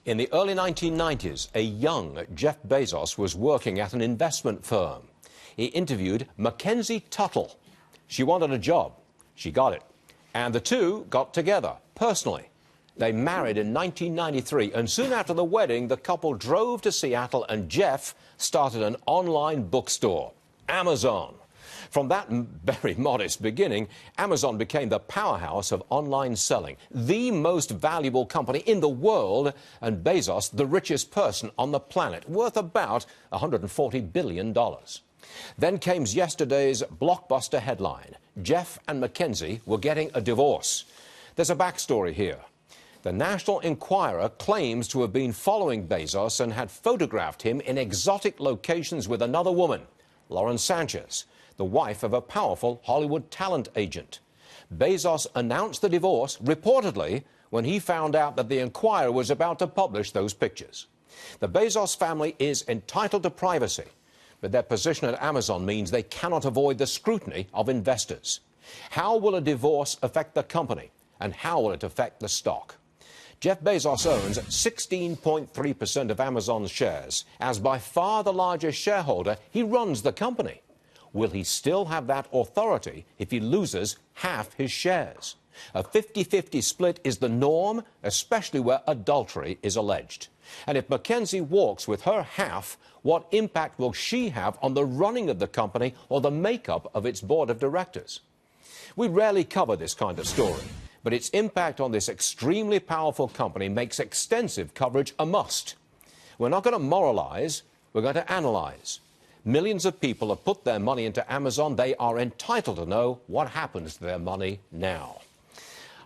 In the early 1990s, a young Jeff Bezos was working at an investment firm. He interviewed MacKenzie Tuttle. She wanted a job. She got it. And the two got together, personally. They married in 1993, and soon after the wedding, the couple drove to Seattle, and Jeff started an online bookstore, Amazon. From that very modest beginning, Amazon became the powerhouse of online selling, the most valuable company in the world, and Bezos, the richest person on the planet, worth about $140 billion. Then came yesterday's blockbuster headline. Jeff and MacKenzie were getting a divorce. There's a backstory here. The National Enquirer claims to have been following Bezos and had photographed him in exotic locations with another woman, Lauren Sanchez, the wife of a powerful Hollywood talent agent. Bezos announced the divorce, reportedly, when he found out that the Enquirer was about to publish those pictures. The Bezos family is entitled to privacy, but their position at Amazon means they cannot avoid the scrutiny of investors. How will a divorce affect the company, and how will it affect the stock? Jeff Bezos owns 16.3% of Amazon's shares. As by far the largest shareholder, he runs the company. Will he still have that authority if he loses half his shares? A 50-50 split is the norm, especially where adultery is alleged. And if MacKenzie walks with her half, what impact will she have on the running of the company or the makeup of its board of directors? We rarely cover this kind of story, but its impact on this extremely powerful company makes extensive coverage a must. We're not going to moralize, we're going to analyze. Millions of people have put their money into Amazon. They are entitled to know what happens to their money now.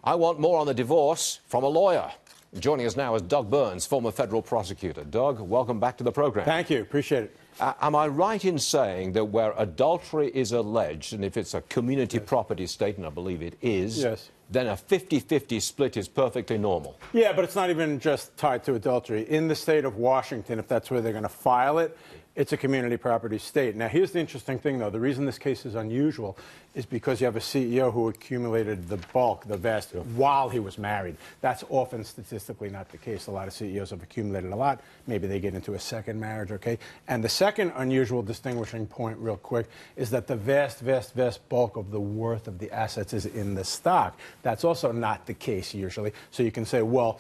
I want more on the divorce from a lawyer. Joining us now is Doug Burns, former federal prosecutor. Doug, welcome back to the program. Thank you. Appreciate it. Am I right in saying that where adultery is alleged, and if it's a community property state, and I believe it is, then a 50-50 split is perfectly normal? Yeah, but it's not even just tied to adultery. In the state of Washington, if that's where they're going to file it, it's a community property state. Now, here's the interesting thing, though. The reason this case is unusual is because you have a CEO who accumulated the bulk, the vast, while he was married. That's often statistically not the case. A lot of CEOs have accumulated a lot. Maybe they get into a second marriage, okay? And the second unusual distinguishing point, real quick, is that the vast, vast, vast bulk of the worth of the assets is in the stock. That's also not the case usually. So you can say, well,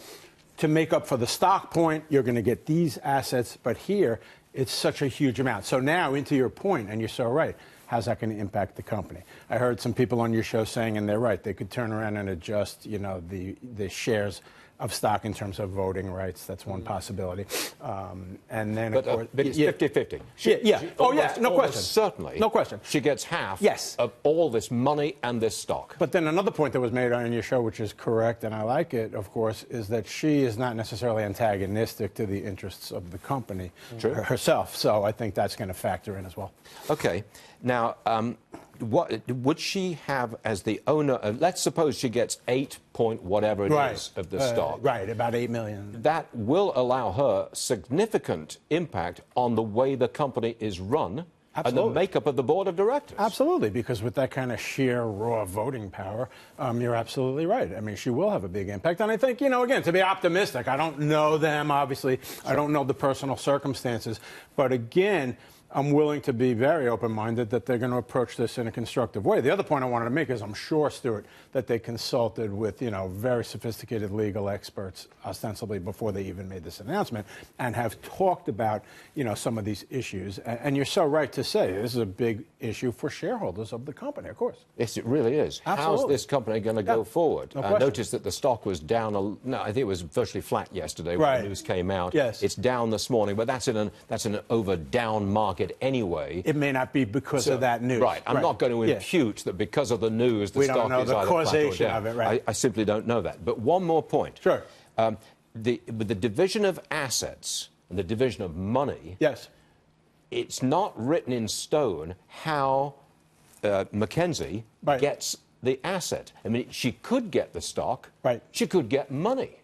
to make up for the stock point, you're going to get these assets, but here, it's such a huge amount. So now, into your point, and you're so right, how's that going to impact the company? I heard some people on your show saying, and they're right, they could turn around and adjust, you know, the shares of stock in terms of voting rights. That's one possibility. And then, but, of course... but it's 50-50. No question. Certainly. No question. She gets half of all this money and this stock. But then another point that was made on your show, which is correct, and I like it, of course, is that she is not necessarily antagonistic to the interests of the company herself. So I think that's going to factor in as well. Okay. Now, what would she have as the owner? Let's suppose she gets 8 point whatever it is of the stock. Right, about 8 million. That will allow her significant impact on the way the company is run. Absolutely. And the makeup of the board of directors. Absolutely, because with that kind of sheer raw voting power, you're absolutely right. I mean, she will have a big impact. And I think, you know, again, to be optimistic, I don't know them, obviously. I don't know the personal circumstances. But again, I'm willing to be very open-minded that they're going to approach this in a constructive way. The other point I wanted to make is I'm sure, Stuart, that they consulted with, you know, very sophisticated legal experts, ostensibly before they even made this announcement, and have talked about, you know, some of these issues. And you're so right to say this is a big issue for shareholders of the company, of course. Yes, it really is. Absolutely. How's this company going to go forward? No I noticed that the stock was down. No, I think it was virtually flat yesterday when the news came out. Yes. It's down this morning, but that's in an over-down market anyway. It may not be because of that news. Right. I'm not going to impute that because of the news the stock is either flat or down. Of it, right. I simply don't know that. But one more point. Sure. With the division of assets and the division of money, it's not written in stone how MacKenzie gets the asset. I mean, she could get the stock. She could get money.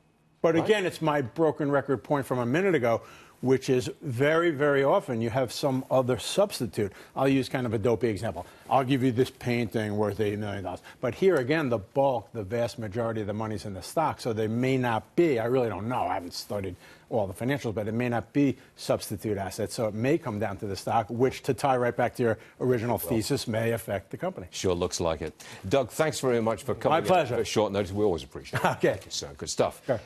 But right? again, it's my broken record point from a minute ago, which is very, very often you have some other substitute. I'll use kind of a dopey example. I'll give you this painting worth $8 million. But here again, the bulk, the vast majority of the money's in the stock, so there may not be, I really don't know, I haven't studied all the financials, but it may not be substitute assets, so it may come down to the stock, which, to tie right back to your original thesis, may affect the company. Sure looks like it. Doug, thanks very much for coming. My pleasure. At short notice. We always appreciate it. Okay. Thank you, sir. Good stuff. Sure.